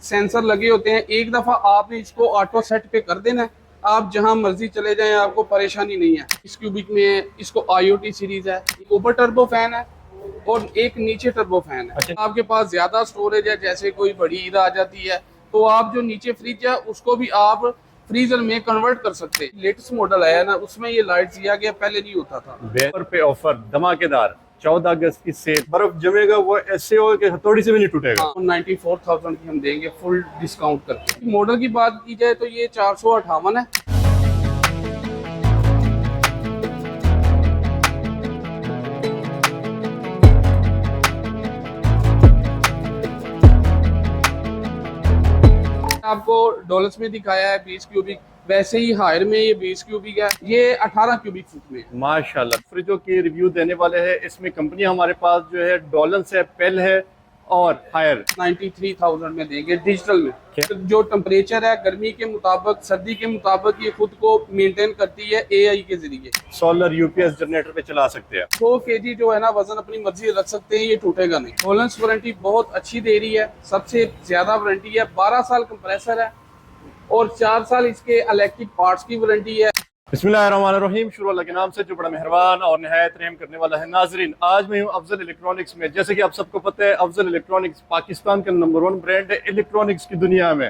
Sensor लगे होते हैं। एक दफा आपने इसको ऑटो सेट पे कर देना है, आप जहां मर्जी चले जाएं, आपको परेशानी नहीं है। इस क्यूबिक में इसको IoT सीरीज है, ऊपर टर्बो फैन है और एक नीचे टर्बो फैन है। अच्छा। आपके पास ज्यादा स्टोरेज है, जैसे कोई बड़ी ईद आ जाती है, तो आप जो नीचे फ्रिज है उसको भी आप फ्रीजर में कन्वर्ट कर सकते हैं। लेटेस्ट मॉडल आया ना, उसमें ये लाइट दिया गया, पहले नहीं होता था। ऑफर पे ऑफर धमाकेदार, 14 अगस्त की सेल। बर्फ जमेगा वो ऐसे हो कि हथौड़ी से भी नहीं टूटेगा। हाँ, 94,000 की हम देंगे फुल डिस्काउंट करके। मॉडल की बात की जाए तो ये 458 है। आपको डॉलर्स में दिखाया है 20 क्यूबिक, वैसे ही हायर में ये 20 क्यूबिक है, ये 18 क्यूबिक फुट में है। माशाल्लाह। फ्रिजों की रिव्यू देने वाले हैं। इसमें कंपनी हमारे पास जो है डॉलन्स है, पेल है और हायर। 93,000 में देंगे डिजिटल में। जो टेम्परेचर है गर्मी के मुताबिक, सर्दी के मुताबिक ये खुद को मेंटेन करती है AI के जरिए। सोलर UPS जनरेटर पे चला सकते हैं। 100 kg जो है ना वजन अपनी मर्जी रख सकते हैं, ये टूटेगा नहीं। होलेंस वारंटी बहुत अच्छी दे रही है, सबसे ज्यादा वारंटी है। 12 साल कंप्रेसर है और 4 साल इसके इलेक्ट्रिक पार्ट्स की वारंटी है। बिस्मिल्लाहिर्रहमानिर्रहीम। शुरू अल्लाह के नाम से जो बड़ा मेहरबान और निहायत रहम करने वाला है। नाजरीन, आज मैं हूँ अफजल इलेक्ट्रॉनिक्स में। जैसे कि आप सबको पता है, अफजल इलेक्ट्रॉनिक्स पाकिस्तान का नंबर 1 ब्रांड है इलेक्ट्रॉनिक्स की दुनिया में,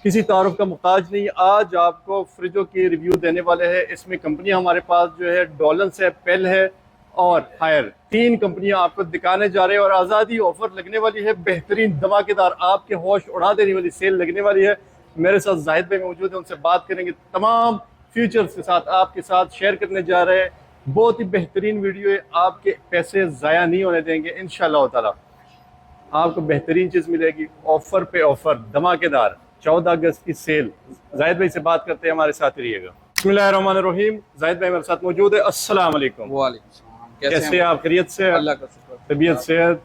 किसी तारुफ का मुहताज नहीं। आज आपको फ्रिजों की रिव्यू देने वाले हैं। इसमें कंपनी हमारे पास जो है डॉलन्स है, पेल है और हायर, 3 कंपनियां आपको दिखाने जा रहे हैं। और आज़ादी ऑफर लगने वाली है, बेहतरीन धमाकेदार, आपके होश उड़ा देने वाली सेल लगने वाली है। मेरे साथ जाहिद भाई मौजूद है, उनसे बात करेंगे। तमाम फीचर्स के साथ आपके साथ शेयर करने जा रहे हैं। बहुत ही बेहतरीन वीडियो है, आपके पैसे ज़ाया नहीं होने देंगे इंशाअल्लाह ताला। आपको बेहतरीन चीज़ मिलेगी, ऑफर पे ऑफर धमाकेदार, 14 अगस्त की सेल। जाहिद भाई से बात करते हैं, हमारे साथ रहिएगा। बिस्मिल्लाहिर्रहमानिर्रहीम। जाहिद भाई मेरे साथ मौजूद है। अस्सलाम वालेकुम। वालेकुम सलाम। कैसे आप? खैरियत से? अल्लाह का शुक्र। तबीयत सेहत?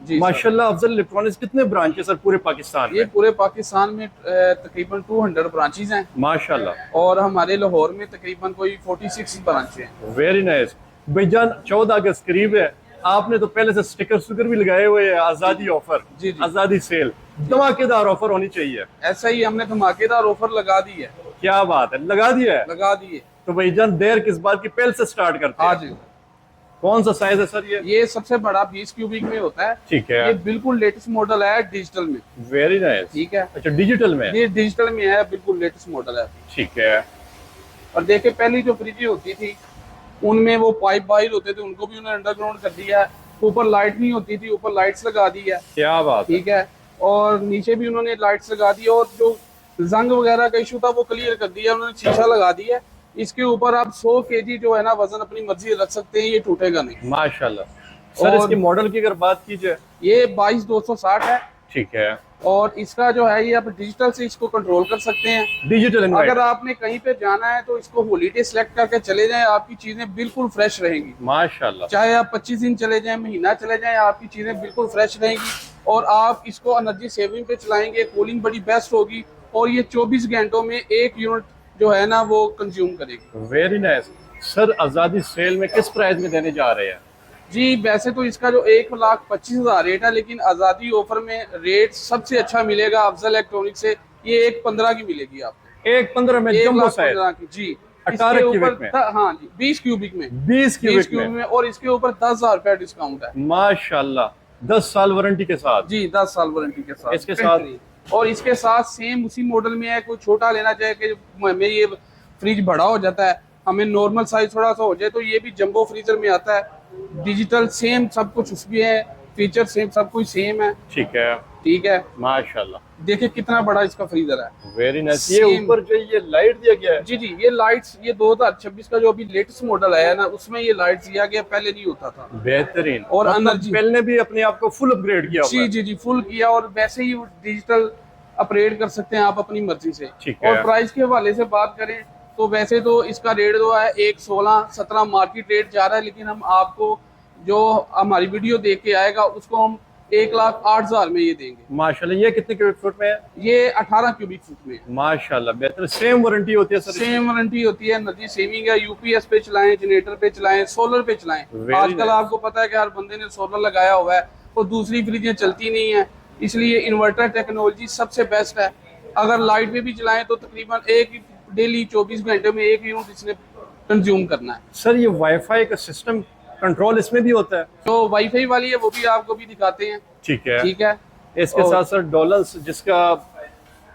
जी माशाल्लाह। अफजल इलेक्ट्रॉनिक्स कितने ब्रांच है सर पूरे पाकिस्तान ये में? पूरे पाकिस्तान में तकरीबन 200 ब्रांचेज हैं माशाल्लाह। और हमारे लाहौर में तकरीबन कोई 46 ब्रांचें हैं। Very nice. भाईजान 14 अगस्त करीब है, आपने तो पहले से स्टिकर भी लगाए हुए हैं। आजादी ऑफर, जी जी, आजादी सेल, धमाकेदार ऑफर होनी चाहिए। ऐसा ही हमने धमाकेदार ऑफर लगा दी है। क्या बात है, लगा दिया है। लगा दिए। तो भाईजान देर किस बात की, पहले से स्टार्ट करते हैं। हाँ जी। कौन सा साइज है सर ये सबसे बड़ा 20 क्यूबिक में होता है। ठीक है। ये बिल्कुल लेटेस्ट मॉडल है डिजिटल में। Very nice. ठीक है। अच्छा, डिजिटल में? ये डिजिटल में है, बिल्कुल लेटेस्ट मॉडल है। ठीक है। और देखिए, पहली जो फ्रिज होती थी उनमें वो पाइप बाहर होते थे, उनको भी उन्होंने अंडरग्राउंड कर दिया है। ऊपर लाइट नहीं होती थी, ऊपर लाइट्स लगा दी है। क्या बात। ठीक है। और नीचे भी उन्होंने लाइट्स लगा दी, और जो जंग वगैरह का इशू था वो क्लियर कर दिया उन्होंने, शीशा लगा दिया है। इसके ऊपर आप 100 kg जो है ना वजन अपनी मर्जी रख सकते हैं, ये टूटेगा नहीं। माशाल्लाह। सर इसके मॉडल की अगर बात की जाए, ये 22,260 है। ठीक है। और इसका जो है ये आप डिजिटल से इसको कंट्रोल कर सकते हैं। डिजिटल अगर आपने कहीं पे जाना है तो इसको हॉलीडे सेलेक्ट करके चले जाएं, आपकी चीजें बिल्कुल फ्रेश रहेंगी। माशाल्लाह। चाहे आप 25 दिन चले जाएं, महीना चले जाएं, आपकी चीजें बिल्कुल फ्रेश रहेंगी। और आप इसको एनर्जी सेविंग पे चलाएंगे, कूलिंग बड़ी बेस्ट होगी, और ये 24 घंटों में 1 यूनिट जो है ना वो कंज्यूम करेगी। Very nice. सर आजादी सेल में किस प्राइस में देने जा रहे हैं? जी, वैसे तो इसका जो 1,25,000 रेट है, लेकिन आजादी ऑफर में रेट सबसे अच्छा मिलेगा अफजल इलेक्ट्रॉनिक से। ये 1,15 की मिलेगी आपको। 1,15 में जंबो साइज? 1,15 की जी। 18 क्यूबिक में? हाँ जी, 20 क्यूबिक में। 20 क्यूबिक में। और इसके ऊपर 10,000 रुपया डिस्काउंट है। माशाल्लाह। 10 साल वारंटी के साथ? जी, 10 साल वारंटी के साथ। इसके साथ और इसके साथ सेम उसी मॉडल में है। कोई छोटा लेना चाहे कि हमें ये फ्रिज बड़ा हो जाता है, हमें नॉर्मल साइज थोड़ा सा हो जाए, तो ये भी जंबो फ्रीजर में आता है। डिजिटल सेम सब कुछ उसमें है, फीचर सेम, सब कुछ सेम है। ठीक है। ठीक है। माशाल्लाह। देखिए कितना बड़ा इसका फ्रीजर है। Very nice. ये ऊपर जो ये लाइट दिया गया है? जी जी, ये लाइट्स, ये 2026 का जो अभी लेटेस्ट मॉडल आया है ना, उसमें ये लाइट्स दिया गया, पहले नहीं होता था। बेहतरीन। और एनर्जी पेल ने भी अपने आप को फुल अपग्रेड किया। जी जी जी, फुल किया। और वैसे ही डिजिटल अपग्रेड कर सकते हैं आप अपनी मर्जी से। ठीक है। और प्राइस के हवाले से बात करें तो वैसे तो इसका रेट जो है 1,16-17 मार्केट रेट जा रहा है, लेकिन हम आपको जो हमारी वीडियो देख के आएगा उसको हम 1,08,000 में ये देंगे। माशाल्लाह। ये कितने क्यूबिक फुट में है? ये 18 क्यूबिक फुट में। माशाल्लाह बेहतर। सेम वारंटी होती है सर? सेम वारंटी होती है, एनर्जी सेविंग है। UPS पे चलाएं, जनरेटर पे चलाएं, सोलर पे चलाएं। आजकल आपको पता है कि हर बंदे ने सोलर लगाया हुआ है, तो दूसरी फ्रिजें चलती नहीं है, इसलिए इन्वर्टर टेक्नोलॉजी सबसे बेस्ट है। अगर लाइट पे भी चलाएं तो तकरीबन एक डेली 24 घंटे में एक यूनिट इसने कंज्यूम करना है। सर ये वाईफाई का सिस्टम कंट्रोल इसमें भी होता है? जो वाईफाई वाली है वो भी आपको भी दिखाते हैं। ठीक है। ठीक है। इसके और- साथ साथ डॉलर्स जिसका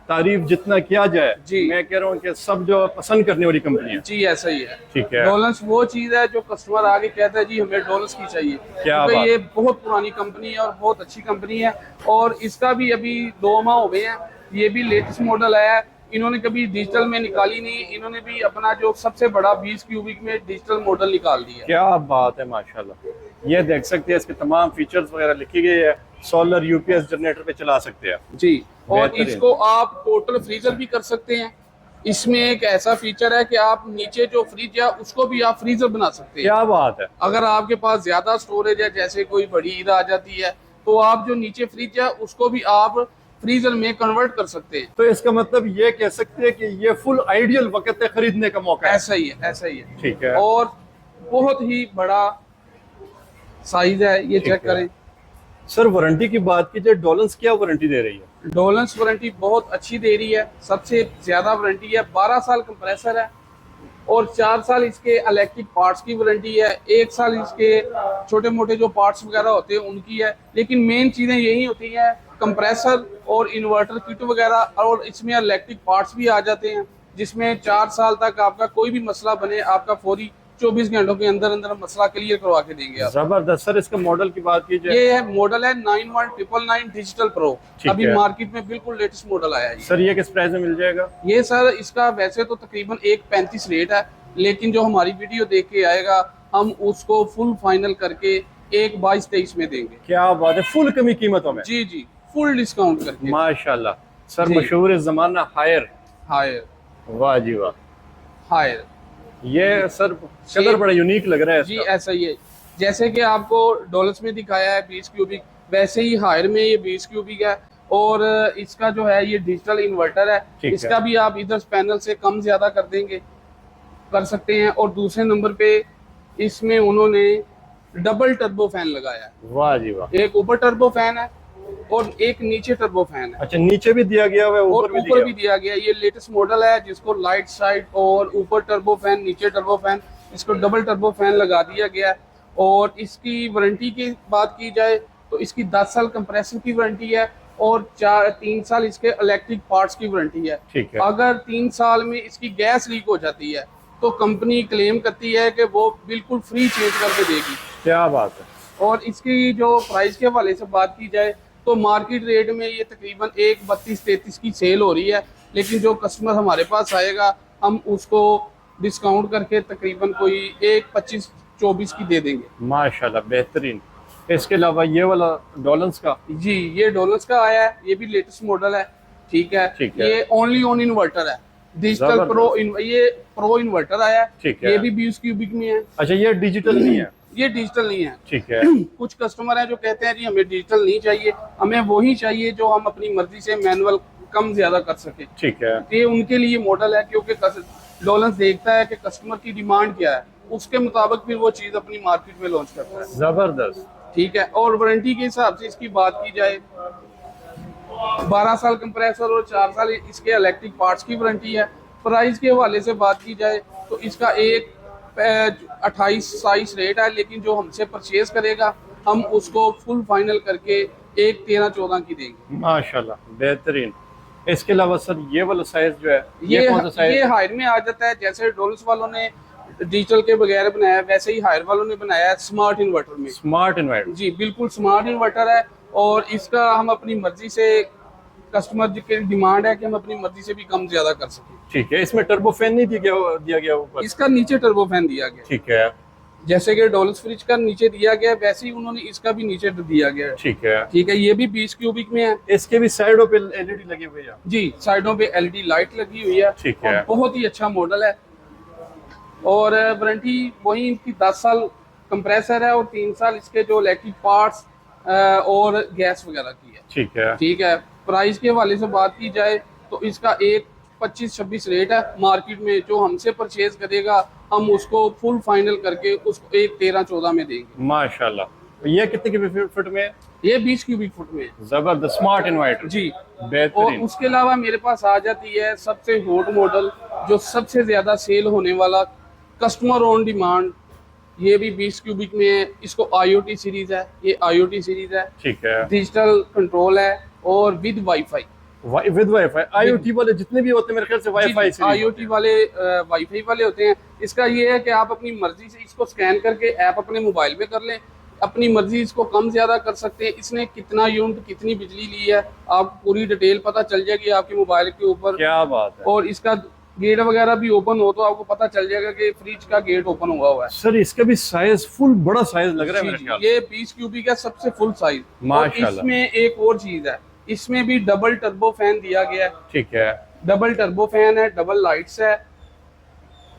तारीफ जितना किया जाए, जी। मैं कह रहा हूँ कि सब जो पसंद करने वाली कंपनी है। जी ऐसा ही है। ठीक है। डॉलर्स वो चीज है जो कस्टमर आगे कहता है जी हमें डॉलर्स की चाहिए, क्या क्योंकि बात। ये बहुत पुरानी कंपनी है और बहुत अच्छी कंपनी है। और इसका भी अभी 2 माह हो गए हैं, ये भी लेटेस्ट मॉडल आया है। इन्होंने कभी डिजिटल में निकाली नहीं, इन्होंने भी अपना जो सबसे बड़ा 20 क्यूबिक में डिजिटल मॉडल निकाल दिया। क्या बात है, माशाल्लाह। ये देख सकते हैं इसके तमाम फीचर्स वगैरह लिखी गई है। सोलर यूपीएस जनरेटर पे चला सकते हैं जी। और बेहतरीन। इसको आप टोटल फ्रीजर भी कर सकते हैं। इसमें एक ऐसा फीचर है कि आप नीचे जो फ्रिज है उसको भी आप फ्रीजर बना सकते हैं। क्या बात है। अगर आपके पास ज्यादा स्टोरेज है, जैसे कोई बड़ी ईद आ जाती है, तो आप जो नीचे फ्रिज है उसको भी आप फ्रीजर में कन्वर्ट कर सकते हैं। तो इसका मतलब ये कह सकते हैं कि ये फुल आइडियल वक्त है खरीदने का मौका है। ऐसा ही है, ऐसा ही है। ठीक है। और बहुत ही बड़ा साइज है, ये ठीक चेक है। करें। सर वारंटी की बात की जाए, डॉलर्स क्या वारंटी दे रही है? डोलेंस वारंटी बहुत अच्छी दे रही है, सबसे ज्यादा वारंटी है। 12 साल कंप्रेसर है और 4 साल इसके इलेक्ट्रिक पार्ट्स की वारंटी है। 1 साल इसके छोटे मोटे जो पार्ट्स वगैरह होते हैं उनकी है। लेकिन मेन चीजें यही होती हैं, कंप्रेसर और इन्वर्टर किट वगैरह, और इसमें इलेक्ट्रिक पार्ट्स भी आ जाते हैं, जिसमें 4 साल तक आपका कोई भी मसला बने आपका फौरी 24 घंटों के अंदर अंदर मसला क्लियर करवा के देंगे आप। जबरदस्त। सर इसका मॉडल की बात की जाए, ये है मॉडल है 91999 डिजिटल प्रो। ठीक अभी है। मार्केट में बिल्कुल लेटेस्ट मॉडल आया है सर ये किस प्राइस में मिल जाएगा? ये सर इसका वैसे तो तकरीबन 1.35 रेट है, लेकिन जो हमारी वीडियो देख के आएगा हम उसको फुल फाइनल करके 1.22-23 में देंगे। क्या बात है, फुल कमी कीमतों में। जी जी, फुल डिस्काउंट करके। माशाल्लाह। सर जी। मशहूर जमाना हायर। हायर, वाह जी वाह। हायर। ये सर कलर बड़ा यूनिक लग रहा है जी इसका। ऐसा ही है, जैसे कि आपको डॉलर्स में दिखाया है 20 क्यूबिक, वैसे ही हायर में ये 20 क्यूबिक है। और इसका जो है ये डिजिटल इन्वर्टर है, ठीक है। इसका भी आप इधर पैनल से कम ज्यादा कर देंगे, कर सकते हैं। और दूसरे नंबर पे इसमें उन्होंने डबल टर्बो फैन लगाया है। वाह जी वाह। एक ऊपर टर्बो फैन है और एक नीचे टर्बो फैन है। अच्छा, नीचे भी दिया गया हुआ है, और ऊपर भी ऊपर भी दिया दिया गया है। ये लेटेस्ट मॉडल है जिसको लाइट साइड और ऊपर टर्बो फैन नीचे टर्बो फैन, इसको डबल टर्बो फैन लगा दिया गया है। और इसकी वारंटी की बात की जाए तो इसकी 10 साल कंप्रेसर की वारंटी है और 3 साल इसके इलेक्ट्रिक पार्ट्स की वारंटी है। ठीक है। अगर 3 साल में इसकी गैस लीक हो जाती है तो कंपनी क्लेम करती है कि वो बिल्कुल फ्री चेंज करके देगी। क्या बात है। और इसकी जो प्राइस के हवाले से बात की जाए तो मार्केट रेट में ये तकरीबन 1.32-33 की सेल हो रही है, लेकिन जो कस्टमर हमारे पास आएगा हम उसको डिस्काउंट करके तकरीबन कोई 1.25-24 की दे देंगे। माशाल्लाह बेहतरीन। इसके अलावा ये वाला डॉलर्स का? जी, ये डॉलर्स का आया है, ये भी लेटेस्ट मॉडल है। ठीक है। ठीक है। ये ओनली ऑन इन्वर्टर है, डिजिटल जबरदस्त। ये प्रो इन्वर्टर आया है। ठीक है। ये भी 20 क्यूबिक में है। अच्छा, ये डिजिटल नहीं है? ये डिजिटल नहीं है। ठीक है। कुछ कस्टमर हैं जो कहते हैं जी हमें डिजिटल नहीं चाहिए, हमें वही चाहिए जो हम अपनी मर्जी से मैनुअल कम ज्यादा कर सके। ठीक है। ये उनके लिए मॉडल है, क्योंकि डॉलर्स देखता है कि कस्टमर की डिमांड क्या है, उसके मुताबिक फिर वो चीज अपनी मार्केट में लॉन्च करता है। जबरदस्त। ठीक है। और वारंटी के हिसाब से इसकी बात की जाए 12 साल कंप्रेसर और 4 साल इसके इलेक्ट्रिक पार्ट्स की वारंटी है। प्राइस के हवाले से बात की जाए तो इसका एक 28-22 रेट है, लेकिन जो हमसे परचेज करेगा हम उसको फुल फाइनल करके 1.13-14 की देंगे। माशाल्लाह बेहतरीन। इसके अलावा सर ये वाला साइज जो है, ये कौन सा साइज? ये हायर में आ जाता है। जैसे डोल्स वालों ने डिजिटल के बगैर बनाया है, वैसे ही हायर वालों ने बनाया है स्मार्ट इन्वर्टर में। Smart inverter. जी बिल्कुल स्मार्ट इन्वर्टर है। और इसका हम अपनी मर्जी से, कस्टमर की डिमांड है कि हम अपनी मर्जी से भी कम ज्यादा कर सकें। ठीक है। इसमें टर्बो फैन नहीं दिया गया ऊपर? इसका नीचे टर्बो फैन दिया गया, ठीक है। जैसे कि डोल्स फ्रिज का नीचे दिया गया है, वैसे ही उन्होंने इसका भी नीचे दिया गया है। ठीक है। ठीक है। ये भी 20 क्यूबिक में है। इसके भी साइडों पे एलईडी लगी हुई है? जी, साइडों पे एलईडी लाइट लगी हुई है। ठीक है। और बहुत ही अच्छा मॉडल है। और वारंटी वही इनकी 10 साल कंप्रेसर है और 3 साल इसके जो इलेक्ट्रिक पार्ट्स और गैस वगैरह की है। ठीक है। ठीक है। प्राइस के हवाले से बात की जाए तो इसका 1.25-26 रेट है मार्केट में। जो हमसे परचेज करेगा हम उसको फुल फाइनल करके उसको 1.13-14 में देंगे। माशाल्लाह। ये कितने के फिट में है? ये 20 क्यूबिक फुट में है। जबरदस्त स्मार्ट इन्वर्टर जी। और बेहतरीन। उसके अलावा मेरे पास आ जाती है सबसे हॉट मॉडल, जो सबसे ज्यादा सेल होने वाला, कस्टमर ऑन डिमांड। ये भी 20 क्यूबिक में है। इसको IoT सीरीज है, ये IoT सीरीज है, ठीक है। डिजिटल कंट्रोल है और with wifi. With wifi IoT वाले जितने भी होते हैं मेरे ख्याल से वाईफाई से IoT वाले वाईफाई वाले होते हैं। इसका ये है कि आप अपनी मर्जी से इसको स्कैन करके ऐप अपने मोबाइल में कर लें, अपनी मर्जी इसको कम ज्यादा कर सकते हैं। इसने कितना यूनिट कितनी बिजली ली है आप पूरी डिटेल पता चल जाएगी आपके मोबाइल के ऊपर। क्या बात है। और इसका गेट वगैरह भी ओपन हो तो आपको पता चल जाएगा कि फ्रिज का गेट ओपन हुआ है। सर इसका भी साइज फुल बड़ा साइज लग रहा है मेरे जी, ख्याल ये 20 क्यूबिक है, सबसे फुल साइज। और माशाल्लाह। इसमें एक और चीज है, इसमें भी डबल टर्बो फैन दिया गया है। ठीक है। डबल टर्बो फैन है, डबल लाइट्स है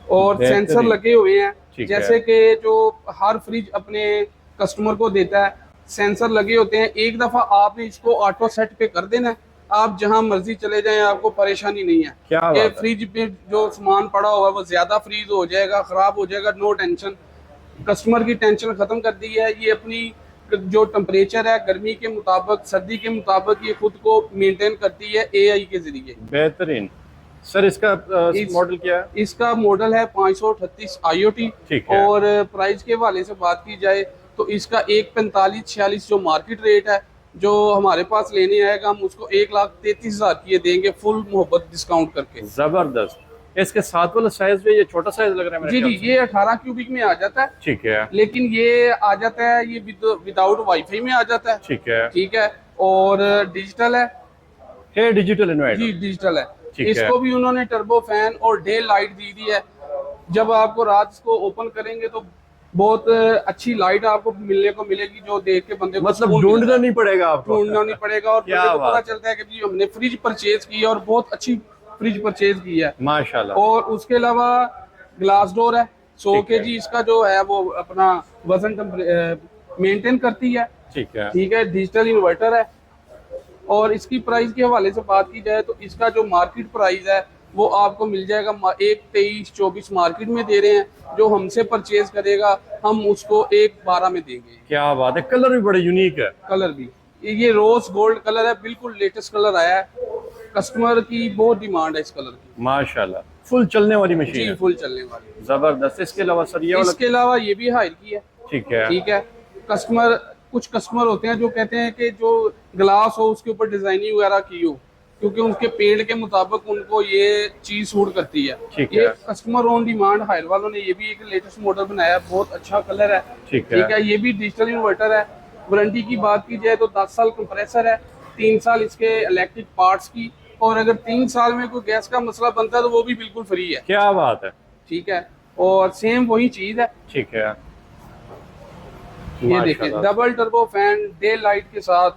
और बेहतरीन। सेंसर लगे हुए हैं। ठीक जैसे है। कि जो हर फ्रिज अपने कस्टमर को देता है, सेंसर लगे होते हैं। एक दफा आपने इसको ऑटो सेट पे कर देना है, आप जहां मर्जी चले जाएं, आपको परेशानी नहीं है क्या कि बात है। फ्रिज में जो सामान पड़ा हुआ है वो ज्यादा फ्रीज हो जाएगा, खराब हो जाएगा। नो टेंशन, कस्टमर की टेंशन खत्म कर दी है। ये अपनी जो टेम्परेचर है गर्मी के मुताबिक, सर्दी के मुताबिक ये खुद को मेंटेन करती है AI के जरिए। बेहतरीन। सर इसका मॉडल क्या है। इसका मॉडल है 538 IoT। ठीक है। और प्राइस के हवाले से बात की जाए तो इसका 145-46 जो मार्केट रेट है, जो हमारे पास लेने आएगा हम उसको 1,33,000 की ये देंगे, फुल मोहब्बत डिस्काउंट करके। जबरदस्त। इसके साथ वाला साइज भी ये छोटा साइज लग रहा है मेरे जी ख्याल जी, से। ये 18 क्यूबिक में आ जाता है। ठीक है। लेकिन ये आ जाता है, ये विदाउट वाईफाई में आ जाता है। ठीक है। ठीक है। और डिजिटल है। Digital inverter. जी डिजिटल है। ठीक है। इसको भी उन्होंने टर्बो फैन और डे लाइट दी है। जब आपको रात को ओपन करेंगे तो बहुत अच्छी लाइट आपको मिलने को मिलेगी, जो देख के बंदे को मतलब सुकून ढूंढना मिलेगा। नहीं पड़ेगा आपको। ढूंढना नहीं पड़ेगा और क्या बंदे को पता बात है। चलता है कि जी हमने फ्रिज परचेज की है और बहुत अच्छी फ्रिज परचेज की है। माशाल्लाह। और उसके अलावा ग्लास डोर है, 100 ठीक है। kg इसका जो है वो अपना वजन मेंटेन करती है। ठीक है। ठीक है। डिजिटल इन्वर्टर है। और इसकी प्राइस के हवाले से बात की जाए तो इसका जो मार्केट प्राइस है वो आपको मिल जाएगा 1,23,24 मार्केट में दे रहे हैं। जो हमसे परचेज करेगा हम उसको 1,12 में देंगे। क्या बात है। कलर भी बड़े यूनिक है। कलर भी ये रोज गोल्ड कलर है, बिल्कुल लेटेस्ट कलर आया है। कस्टमर की बहुत डिमांड है इस कलर की। माशाल्लाह। फुल चलने वाली मशीन जी है। फुल चलने वाली। जबरदस्त। इसके अलावा सर ये वाला। इसके अलावा ये भी हायर की है। ठीक है। ठीक है। कुछ कस्टमर होते हैं जो कहते हैं कि जो ग्लास हो उसके ऊपर डिजाइनिंग वगैरह की हो, क्योंकि उनके पेड़ के मुताबिक उनको ये चीज सूट करती है। ठीक ये है। कस्टमर ऑन डिमांड हायर वालों ने ये भी एक लेटेस्ट मॉडल बनाया है, बहुत अच्छा कलर है। ठीक है। ठीक है। ये भी डिजिटल इन्वर्टर है। वारंटी की बात की जाए तो 10 साल कंप्रेसर है, 3 साल इसके इलेक्ट्रिक पार्ट्स की, और अगर 3 साल में कोई गैस का मसला बनता है तो वो भी बिल्कुल फ्री है। क्या बात है। ठीक है। और सेम वही चीज है। ठीक है। ये देखें, माशाल्लाह। Double turbo fan, day light के साथ,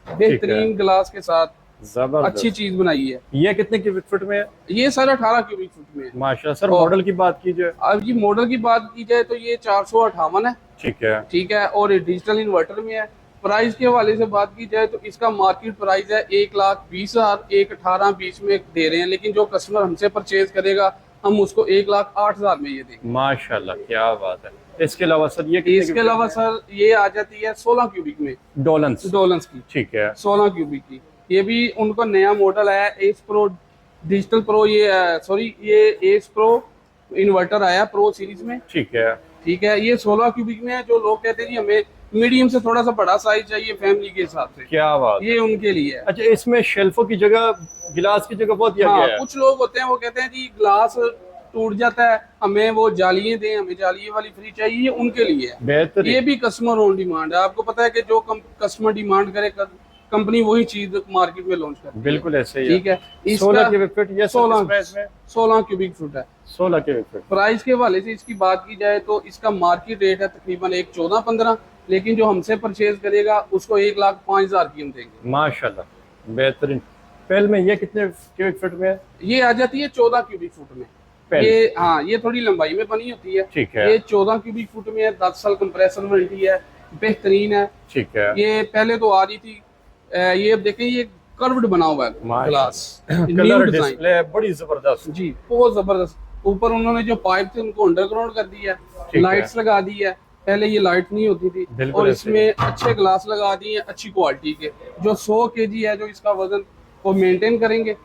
बेहतरीन ग्लास के साथ, जबरदस्त। अच्छी चीज बनाई है। ये कितने क्यूबिक फुट में है। ये सर 18 क्यूबिक फुट में है। माशाल्लाह। सर और- मॉडल की बात कीजिए। अब ये मॉडल की बात की जाए तो ये 458 है। ठीक है। ठीक है। और ये डिजिटल इन्वर्टर में है। प्राइस के हवाले से बात की जाए तो इसका मार्केट प्राइस है 1,20,000, 1,18,20 में दे रहे हैं। लेकिन जो कस्टमर हमसे परचेज करेगा हम उसको 1,08,000 में ये देंगे। माशाल्लाह। क्या बात है। इसके अलावा सर ये कितने इसके अलावा सर ये आ जाती है 16 क्यूबिक में, डॉलन्स। डोलन्स की। ठीक है। 16 क्यूबिक की। ये भी उनका नया मॉडल है, एस प्रो डिजिटल प्रो। ये सॉरी, ये एस प्रो इन्वर्टर आया प्रो सीरीज में। ठीक है। ठीक है। ये 16 क्यूबिक में है। जो लोग कहते हैं जी हमें मीडियम से थोड़ा सा बड़ा साइज चाहिए फैमिली के हिसाब से, क्या बात। ये उनके लिए है। अच्छा इसमें शेल्फों की जगह गिलास की जगह बहुत दिया हाँ, गया है। कुछ लोग होते हैं वो कहते हैं जी ग्लास टूट जाता है, हमें वो जालियां दें, हमें जालिये वाली फ्री चाहिए, ये उनके लिए है। बेहतरीन। ये भी कस्टमर ऑन डिमांड है। आपको पता है कि जो कस्टमर डिमांड करे कंपनी वही चीज मार्केट में लॉन्च करती है। बिल्कुल ऐसे ही ठीक है। 16 क्यूबिक फुट। ये 16 16 क्यूबिक फुट है। 16 क्यूबिक फुट। प्राइस के हवाले से इसकी बात की जाए तो इसका मार्केट रेट है तकरीबन 1,14-15, लेकिन जो हमसे परचेज करेगा उसको 1,05,000 की हम देंगे। माशाल्लाह। बेहतरीन। पहल में ये कितने क्यूबिक फुट में है। ये आ जाती है 14 क्यूबिक फुट में। पहले। ये हाँ, ये थोड़ी लंबाई में बनी होती है। ठीक है। ये 14 क्यूबिक फुट में है, 10 साल कंप्रेसर वारंटी है, बेहतरीन है। ठीक है। ये पहले तो आ रही थी, ये अब देखें ये कर्व्ड बना हुआ है glass, new colour design. Display बड़ी जबरदस्त। जी बहुत जबरदस्त। ऊपर उन्होंने जो पाइप थे उनको अंडरग्राउंड कर दिया ठीक है, है। लाइट्स लगा दी है। पहले ये लाइट नहीं होती थी, बिल्कुल और ऐसे इसमें अच्छे ग्लास लगा दिए अच्छी क्वालिटी के, जो 100 केजी है जो इसका वजन वो मेंटेन करेंगे,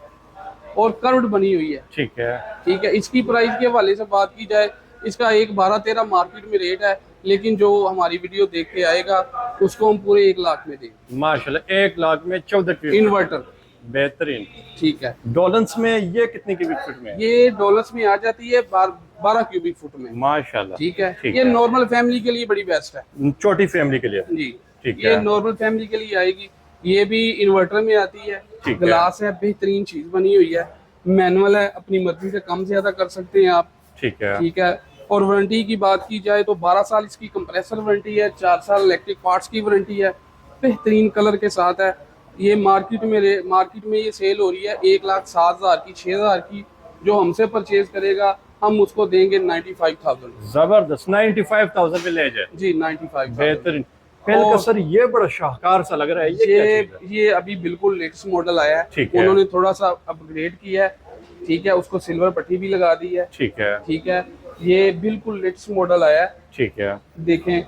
और कर्व्ड बनी हुई है। ठीक है। ठीक है, इसकी प्राइस के हवाले से बात की जाए, इसका एक 12-13 मार्केट में रेट है, लेकिन जो हमारी वीडियो देख के आएगा उसको हम पूरे 1 लाख में देंगे। माशाल्लाह 1 लाख में 14 क्यूबिक इन्वर्टर, बेहतरीन। ठीक है। डॉलर्स में ये कितने क्यूबिक फुट में है? ये डॉलर्स में आ जाती है 12 क्यूबिक फुट में। माशाल्लाह ठीक है, ठीक ये है। नॉर्मल फैमिली के लिए बड़ी बेस्ट है छोटी फैमिली के लिए। जी। ठीक ये है। नॉर्मल फैमिली के लिए आएगी, ये भी इन्वर्टर में आती है, ठीक है। ग्लास है, बेहतरीन चीज बनी हुई है, मैनुअल है, अपनी मर्जी से कम ज्यादा कर सकते हैं आप। ठीक है। ठीक है, और वारंटी की बात की जाए तो 12 साल इसकी कंप्रेसर वारंटी है, 4 साल इलेक्ट्रिक पार्ट्स की वारंटी है, बेहतरीन कलर के साथ है। ये मार्केट में ये सेल हो रही है 1,07,000 की, 6,000 की। जो हमसे परचेज करेगा हम उसको देंगे 95,000। जबरदस्त 95,000 में ले जाए जी 95,000। बेहतरीन। पहले का सर ये बड़ा शाहकार सा लग रहा है, ये क्या चीज़ है? ये अभी बिल्कुल लेटेस्ट मॉडल आया है, ठीक है। उन्होंने थोड़ा सा अपग्रेड किया है। ठीक है, उसको सिल्वर पट्टी भी लगा दी है। ठीक है। ठीक है, ये बिल्कुल लेटेस्ट मॉडल आया है। ठीक है। देखें,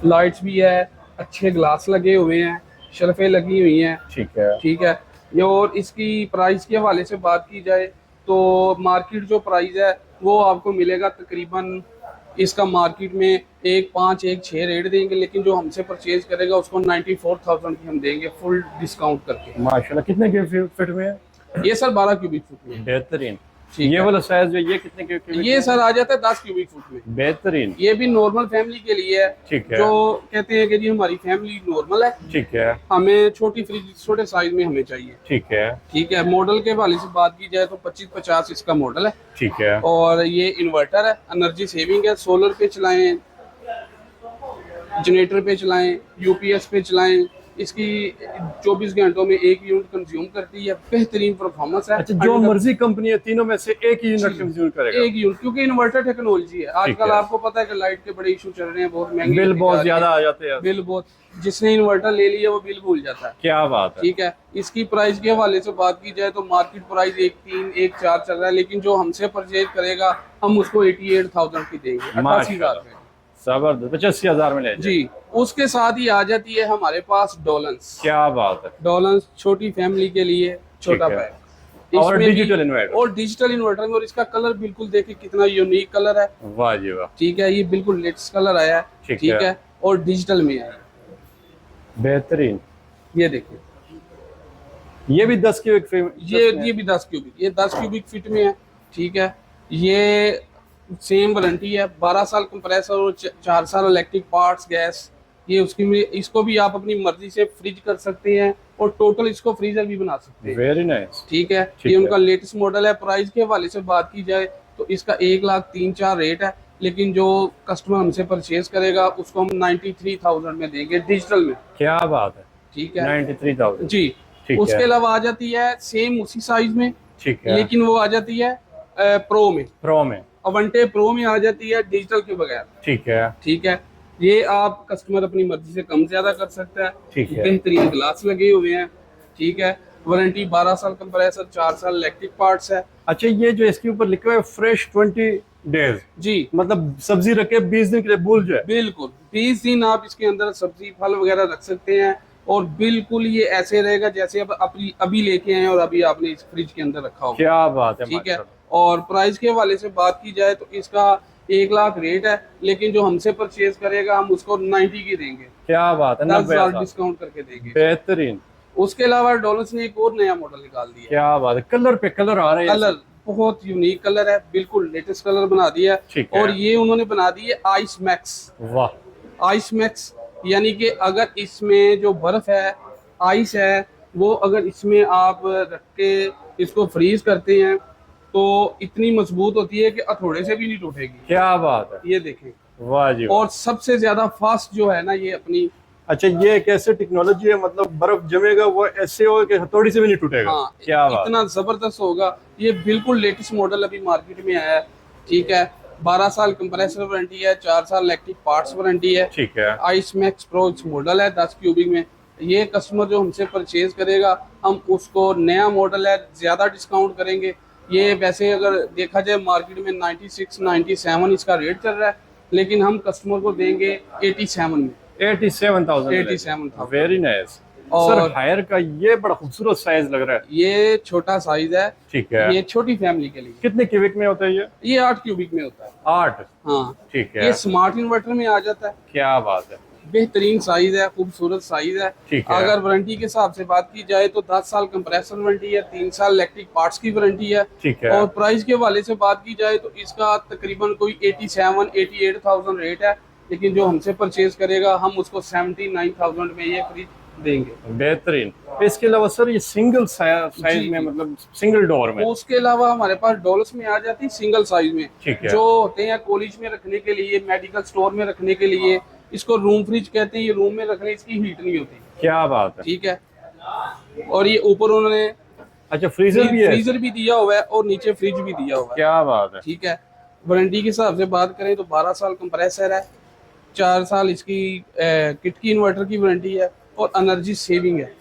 लाइट्स भी है, अच्छे ग्लास लगे हुए हैं, शर्फे लगी हुई हैं। ठीक है। ठीक है, ये और इसकी प्राइस के हवाले से बात की जाए तो मार्केट जो प्राइस है वो आपको मिलेगा तकरीबन, इसका मार्केट में 1,5 1,6 रेट देंगे, लेकिन जो हमसे परचेज करेगा उसको 94,000 की हम देंगे फुल डिस्काउंट करके। माशाल्लाह कितने के फिट में है? ये सर 12 क्यूबिक फुट में। बेहतरीन। ठीक ये है। वाला साइज जो ये कितने के क्यूबिक ये में? सर आ जाता है 10 क्यूबिक फुट में। बेहतरीन। ये भी नॉर्मल फैमिली के लिए है। ठीक है। जो कहते हैं कि जी हमारी फैमिली नॉर्मल है, ठीक है। हमें छोटी फ्रिज छोटे साइज में हमें चाहिए। ठीक है। ठीक है, मॉडल के हवाले से बात की जाए तो 2550 इसका मॉडल है। ठीक है। और ये इन्वर्टर है, एनर्जी सेविंग है, सोलर पे चलाएं, जनरेटर पे चलाएं, यूपीएस पे चलाएं, इसकी 24 घंटों में 1 यूनिट कंज्यूम करती है, बेहतरीन परफॉर्मेंस है। अच्छा, जो मर्जी कंपनी है तीनों में से एक ही यूनिट कंज्यूम करेगा? 1 यूनिट, क्योंकि इन्वर्टर टेक्नोलॉजी है। आजकल है। आपको पता है कि लाइट के बड़े इशू चल रहे हैं, बहुत महंगे बिल होती बहुत जा रही है। ज्यादा आ जाते हैं। बिल बहुत, जिसने इन्वर्टर ले लिया वो बिल भूल जाता है। क्या बात है। ठीक है, इसकी प्राइस के हवाले से बात की जाए तो मार्केट प्राइस 1,300 1,400 चल रहा है, लेकिन जो हमसे परचेज करेगा हम उसको 88,000 की देंगे, 88,000 में। जबरदस्त 85,000 में ले जाए। जी, उसके साथ ही आ जाती है हमारे पास डॉलन्स। क्या बात है। डॉलन्स छोटी फैमिली के लिए छोटा ठीक है। पैक, और इसमें भी- डिजिटल इन्वर्टर। और डिजिटल इन्वर्टर में, और इसका कलर बिल्कुल देखिए कितना यूनिक कलर है। वाह जी वाह। ठीक है, ये बिल्कुल लेटेस्ट कलर आया है। ठीक ठीक है। है, और डिजिटल में आया है। बेहतरीन। ये देखिए, ये भी 10 की ये भी 10 क्यूबिक, ये 10 क्यूबिक फीट में है। ठीक है, ये सेम वारंटी है, 12 साल कंप्रेसर और 4 साल इलेक्ट्रिक पार्ट्स, गैस। ये उसकी में, इसको भी आप अपनी मर्जी से फ्रिज कर सकते हैं, और टोटल इसको फ्रीजर भी बना सकते हैं। Very nice. ठीक है, ठीक ये है। उनका लेटेस्ट मॉडल है। प्राइस के हवाले से बात की जाए तो इसका 1,03,4 रेट है, लेकिन जो कस्टमर हमसे परचेज करेगा उसको हम 93,000 में देंगे डिजिटल में। क्या बात है। ठीक है 93,000। जी। ठीक उसके है। अलावा आ जाती है सेम उसी साइज में, ठीक है। लेकिन वो आ जाती है प्रो में, प्रो में। अवंटे प्रो में आ जाती है डिजिटल के बगैर। ठीक है। ठीक है, ये आप कस्टमर अपनी मर्जी से कम ज्यादा कर सकता है। ठीक है। बेहतरीन ग्लास लगे हुए हैं। ठीक है, वारंटी 12 साल कंप्रेसर, 4 साल इलेक्ट्रिक पार्ट्स है। अच्छा, ये जो इसके ऊपर लिखा है फ्रेश 20 डेज, जी मतलब सब्जी रखे 20 दिन के लिए भूल जाए? बिल्कुल, 20 दिन आप इसके अंदर सब्जी फल वगैरह रख सकते हैं, और बिल्कुल ये ऐसे रहेगा जैसे अब अभी लेके आए और अभी आपने इस फ्रिज के अंदर रखा हो। क्या बात है। ठीक है, माशाल्लाह। और प्राइस के हवाले से बात की जाए तो इसका 1 लाख रेट है, लेकिन जो हमसे परचेज करेगा हम उसको 90 की देंगे। क्या बात है। 10,000 90,000 डिस्काउंट करके देंगे। बेहतरीन। उसके अलावा डॉलर्स ने एक और नया मॉडल निकाल दिया। क्या बात है। कलर पे कलर आ रहे हैं। कलर बहुत यूनिक कलर है, बिल्कुल लेटेस्ट कलर बना दिया है। ठीक है। और ये उन्होंने बना दी है आइस मैक्स। वाह। आइस मैक्स यानी कि अगर इसमें जो बर्फ है, आइस है, वो अगर इसमें आप रख के इसको फ्रीज करते हैं तो इतनी मजबूत होती है कि हथौड़े से भी नहीं टूटेगी। क्या बात है। ये देखें, वाह जी वाह। और सबसे ज्यादा फास्ट जो है ना ये अपनी, अच्छा, ये एक ऐसी टेक्नोलॉजी है, मतलब बर्फ जमेगा वो ऐसे हो कि हथौड़ी से भी नहीं टूटेगा। हाँ, क्या बात। इतना जबरदस्त होगा। ये बिल्कुल लेटेस्ट मॉडल अभी मार्केट में आया है। ठीक है, 12 साल कंप्रेसर वारंटी है, 4 साल इलेक्ट्रिक पार्ट्स वारंटी है। ठीक है। आइस मैक्स प्रो मॉडल है 10 क्यूबिक में। ये कस्टमर जो हमसे परचेज करेगा हम उसको, नया मॉडल है, ज्यादा डिस्काउंट करेंगे। ये वैसे अगर देखा जाए मार्केट में 96 97 इसका रेट चल रहा है, लेकिन हम कस्टमर को देंगे 87 में। 87,000। 87,000। Very nice. और सर हायर का ये बड़ा खूबसूरत साइज लग रहा है। ये छोटा साइज है, ठीक है। ये छोटी फैमिली के लिए। कितने क्यूबिक में होता है ये? 8 क्यूबिक में होता है। 8। हाँ ठीक है। ये स्मार्ट इन्वर्टर में आ जाता है। क्या बात है। बेहतरीन साइज है, खूबसूरत साइज है। ठीक है। अगर वारंटी के हिसाब से बात की जाए तो 10 साल कंप्रेसर वारंटी है, 3 साल इलेक्ट्रिक पार्ट्स की वारंटी है। ठीक है। और प्राइस के हवाले से बात की जाए तो इसका तकरीबन कोई 88,000 रेट है, लेकिन जो हमसे परचेज करेगा हम उसको 79,000 में ये फ्रिज देंगे। बेहतरीन। इसके अलावा सर ये सिंगल साइज में, मतलब सिंगल डोर में? उसके अलावा हमारे पास डॉलर्स में आ जाती है सिंगल साइज में। ठीक है। जो होते हैं कॉलेज में रखने के लिए, मेडिकल स्टोर में रखने के लिए, इसको रूम फ्रिज कहते हैं। ये रूम में रखने, इसकी हीट नहीं होती। क्या बात है। ठीक है। और ये ऊपर उन्होंने अच्छा फ्रीजर भी है? फ्रीजर भी दिया हुआ है और नीचे फ्रिज भी दिया हुआ है। क्या बात है। ठीक है। वारंटी के हिसाब से बात करें तो 12 साल कंप्रेसर है, 4 साल इसकी किट की इन्वर्टर की वारंटी है और एनर्जी सेविंग है।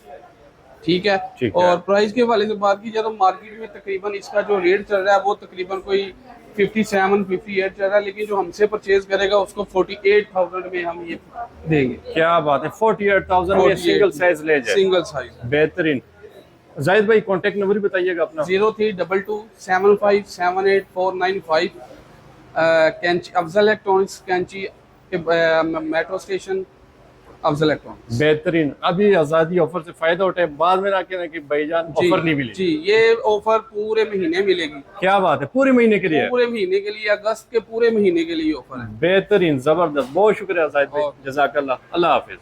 ठीक है। ठीक है। और प्राइस के हवाले से बात की जाए तो मार्केट में तकरीबन इसका जो रेट चल रहा है वो तकरीबन कोई 57-58 चल रहा है, लेकिन जो हमसे परचेज करेगा उसको 48,000 में हम ये देंगे। क्या बात है। 48,000 में सिंगल साइज ले जाए। Single size. बेहतरीन। जाहिद भाई कांटेक्ट नंबर भी बताइएगा अपना। 0322758495। कैंची अफजल इलेक्ट्रॉनिक्स, कैंची मेट्रो स्टेशन, अफजल इलेक्ट्रॉनिक्स। बेहतरीन। अभी आजादी ऑफर से फायदा उठाए, बाद में ना कहना कि भाईजान ऑफर नहीं मिली। जी ये ऑफर पूरे महीने मिलेगी। क्या बात है। पूरे महीने के लिए? पूरे महीने के लिए, अगस्त के पूरे महीने के लिए ऑफर है। बेहतरीन, जबरदस्त। बहुत शुक्रिया जाहिद भाई, जज़ाकल्लाह। अल्लाह हाफिज।